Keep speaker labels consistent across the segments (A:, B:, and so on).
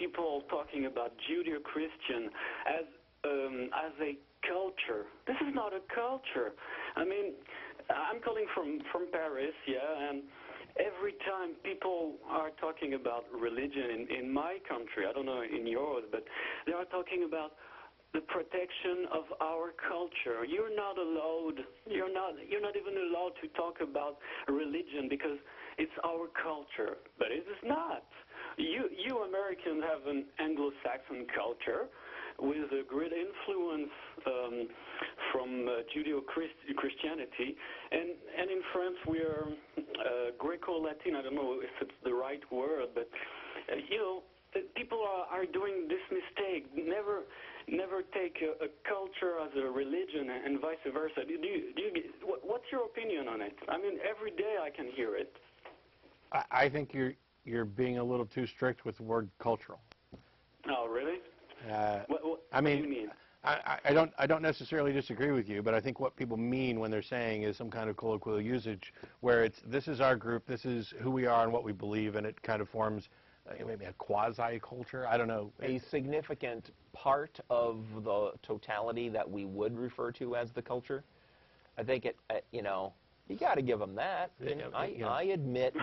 A: people talking about Judeo-Christian as a culture. This is not a culture. I mean, I'm calling from Paris, yeah, and every time people are talking about religion in my country, I don't know in yours, but they are talking about the protection of our culture. You're not allowed. You're not even allowed to talk about religion because it's our culture. But it is not. You Americans have an Anglo-Saxon culture with a great influence from Judeo-Christianity, and in France we are Greco-Latin. I don't know if it's the right word, but people are doing this mistake. Never take a culture as a religion and vice versa. What's your opinion on it? I mean, every day I can hear it.
B: I think you're being a little too strict with the word cultural.
A: Oh, really? What do you mean?
B: I don't necessarily disagree with you, but I think what people mean when they're saying is some kind of colloquial usage where it's this is our group, this is who we are and what we believe, and it kind of forms maybe a quasi-culture. I don't know.
C: A significant part of the totality that we would refer to as the culture. I think it, you got to give them that. I admit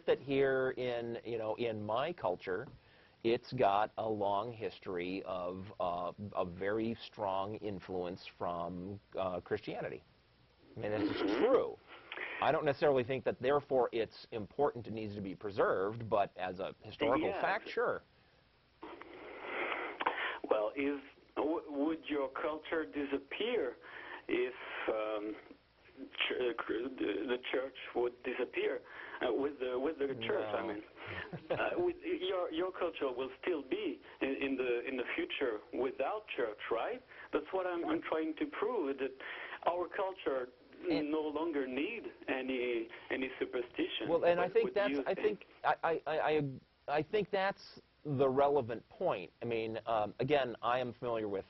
C: that here in my culture, it's got a long history of a very strong influence from Christianity. I mean, it's true. I don't necessarily think that, therefore, it's important and needs to be preserved, but as a historical fact, sure.
A: Well, would your culture disappear if the church would disappear with the church? No. I mean, your culture will still be in the future without church, right? That's what I'm trying to prove, that our culture no longer need any superstition.
C: Well, and I think that's the relevant point. I mean, again, I am familiar with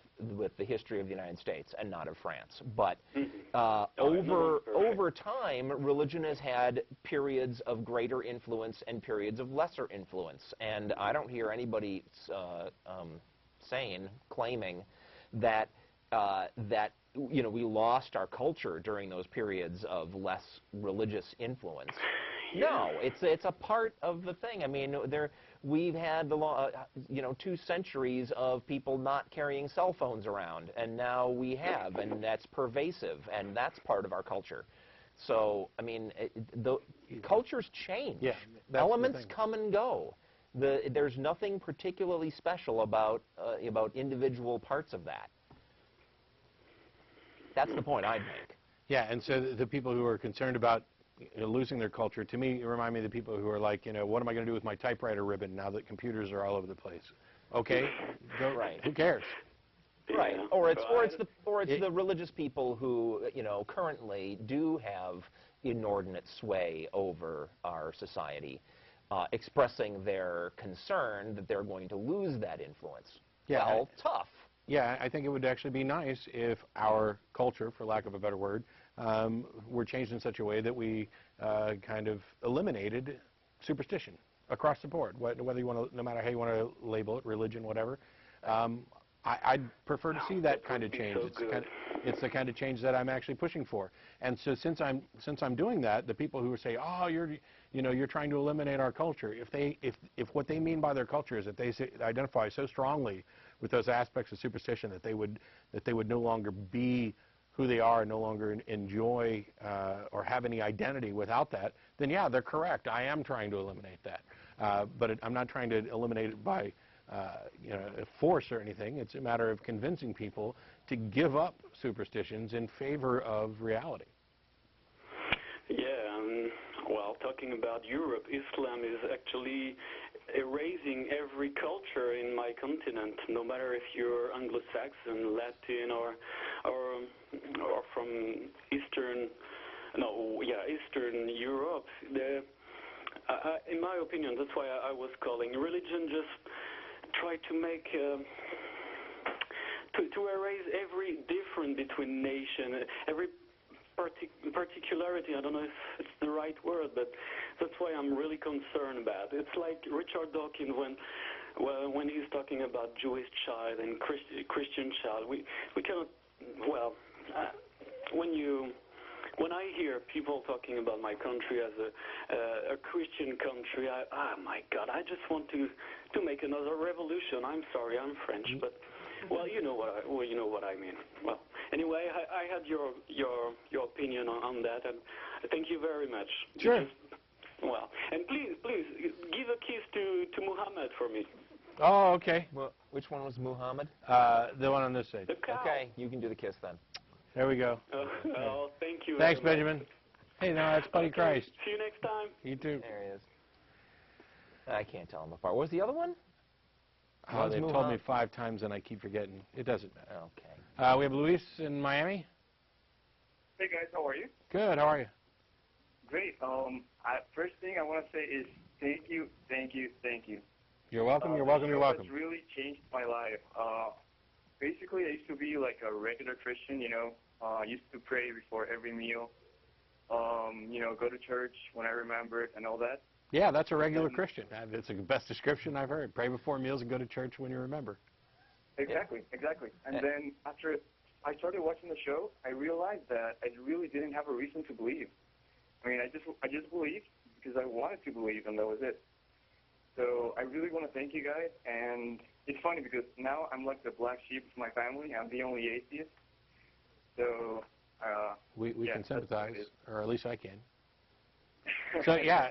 C: the history of the United States and not of France, but over time, religion has had periods of greater influence and periods of lesser influence, and I don't hear anybody claiming that we lost our culture during those periods of less religious influence. No, it's a part of the thing. I mean, we've had 2 centuries of people not carrying cell phones around, and now we have, and that's pervasive, and that's part of our culture. So, I mean, the cultures change.
B: Yeah,
C: elements come and go. There's nothing particularly special about individual parts of that. That's the point I'd make.
B: Yeah, and so the people who are concerned about losing their culture, to me, remind me of the people who are like, what am I going to do with my typewriter ribbon now that computers are all over the place? Okay, go.
C: Right.
B: Who cares?
C: Right. Or it's the religious people who currently do have inordinate sway over our society, expressing their concern that they're going to lose that influence.
B: Yeah.
C: Well, tough.
B: Yeah, I think it would actually be nice if our culture, for lack of a better word, were changed in such a way that we kind of eliminated superstition across the board, whether you want to, no matter how you want to label it, religion, whatever. I'd prefer to see that kind of change. It's the kind of change that I'm actually pushing for. And so since I'm doing that, the people who say, "Oh, you're trying to eliminate our culture," if what they mean by their culture is that they identify so strongly with those aspects of superstition that they would no longer be who they are, no longer enjoy or have any identity without that, then yeah, they're correct. I am trying to eliminate that, but I'm not trying to eliminate it by force or anything. It's a matter of convincing people to give up superstitions in favor of reality.
A: Yeah, well, talking about Europe, Islam is actually erasing every culture in my continent, no matter if you're Anglo-Saxon, Latin, or from Eastern Europe. In my opinion, that's why I was calling. Religion just try to make to erase every difference between nation, every particularity. I don't know if it's the right word, but that's why I'm really concerned about it. It's like Richard Dawkins when well, when he's talking about Jewish child and Christian child, we cannot, well, when I hear people talking about my country as a Christian country, oh my God, I just want to make another revolution. I'm sorry, I'm French, but well, you know what I mean. Well, anyway, I had your opinion on that, and thank you very much.
B: Sure.
A: Well, and please give a kiss to Muhammad for me.
B: Oh, okay.
C: Well, which one was Muhammad?
B: The one on this side.
A: The cow.
C: Okay, you can do the kiss then.
B: There we go.
A: Oh, thank you.
B: Thanks,
A: very much.
B: Benjamin. Hey, no, that's Buddy
A: Okay,
B: Christ.
A: see you next time.
B: You too.
C: There he is. I can't tell him apart. What was the other one?
B: Oh, they've told me 5 times and I keep forgetting. It doesn't matter.
C: Okay.
B: We have Luis in Miami.
D: Hey guys, how are you?
B: Good. How are you?
D: Great. First thing I want to say is thank you.
B: You're welcome. You're welcome. You're welcome.
D: It's really changed my life. Basically, I used to be like a regular Christian, you know. I used to pray before every meal. You know, go to church when I remembered and all that.
B: Yeah, that's a regular Christian. That's the best description I've heard. Pray before meals and go to church when you remember.
D: Exactly. And then after I started watching the show, I realized that I really didn't have a reason to believe. I mean, I just believed because I wanted to believe, and that was it. So I really want to thank you guys, and it's funny because now I'm like the black sheep of my family. I'm the only atheist. So
B: we can sympathize, or at least I can. So yeah,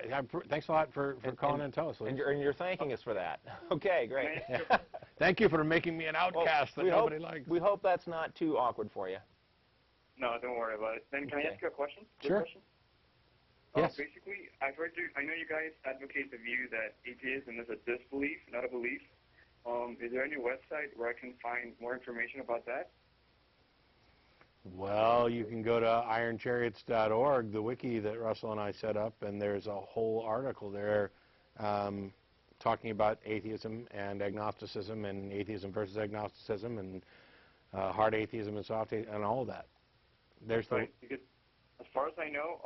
B: thanks a lot for calling and tell us.
C: And you're thanking us for that. Okay, great.
B: Thank you for making me an outcast that nobody likes.
C: We hope that's not too awkward for you.
D: No, don't worry about it. Then can I ask you a question?
B: Sure.
D: Question?
B: Yes.
D: Basically, I know you guys advocate the view that atheism is a disbelief, not a belief. Is there any website where I can find more information about that?
B: Well, you can go to ironchariots.org, the wiki that Russell and I set up, and there's a whole article there talking about atheism and agnosticism and atheism versus agnosticism and hard atheism and soft atheism and all of that. There's
D: right, because as far as I know,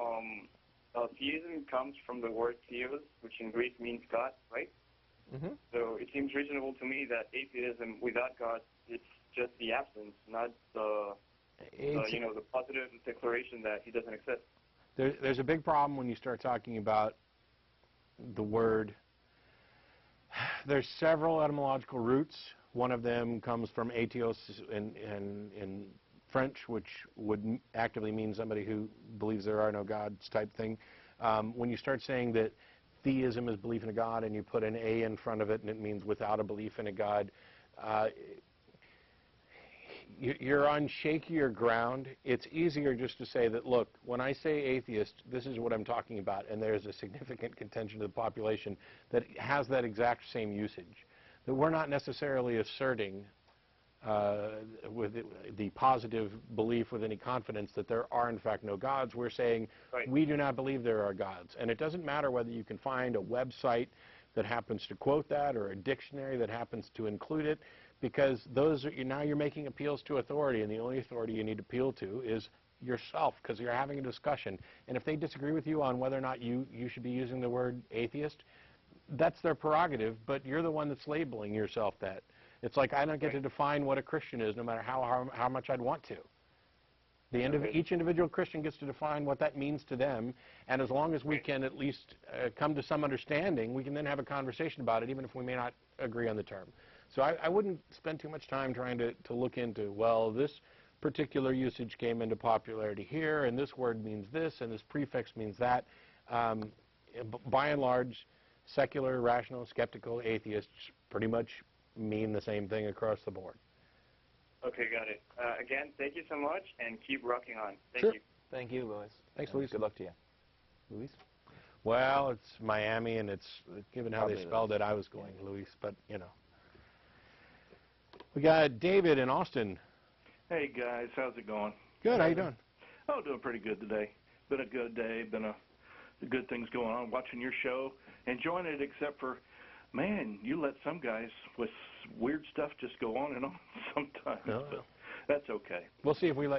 D: theism comes from the word theos, which in Greek means God, right?
C: Mm-hmm.
D: So it seems reasonable to me that atheism without God, it's just the absence, not the positive declaration that he doesn't exist.
B: There's a big problem when you start talking about the word. There's several etymological roots. One of them comes from atheos in French, which would actively mean somebody who believes there are no gods type thing. When you start saying that theism is belief in a God and you put an A in front of it and it means without a belief in a God, you're on shakier ground. It's easier just to say that, look, when I say atheist, this is what I'm talking about, and there's a significant contingent of the population that has that exact same usage. That we're not necessarily asserting with the positive belief with any confidence that there are, in fact, no gods. We're saying we do not believe there are gods. And it doesn't matter whether you can find a website that happens to quote that or a dictionary that happens to include it, because now you're making appeals to authority, and the only authority you need to appeal to is yourself, because you're having a discussion. And if they disagree with you on whether or not you should be using the word atheist, that's their prerogative, but you're the one that's labeling yourself that. It's like I don't get to define what a Christian is, no matter how much I'd want to. Each individual Christian gets to define what that means to them, and as long as we can at least come to some understanding, we can then have a conversation about it, even if we may not agree on the term. So I wouldn't spend too much time trying to look into, well, this particular usage came into popularity here, and this word means this, and this prefix means that. By and large, secular, rational, skeptical atheists pretty much mean the same thing across the board.
D: Okay, got it. Again, thank you so much, and keep rocking on.
B: Sure.
D: You.
C: Thank you, Louis.
B: Thanks, Louis.
C: Good luck to you. Louis?
B: Well, it's Miami, and it's given how they spelled it, I was going Louis, but, you know. We got David in Austin.
E: Hey, guys. How's it going?
B: Good. How you doing?
E: Oh, doing pretty good today. Been a good day. Been good things going on. Watching your show. Enjoying it, except for, man, you let some guys with weird stuff just go on and on sometimes.
B: No.
E: But that's okay.
B: We'll see if we let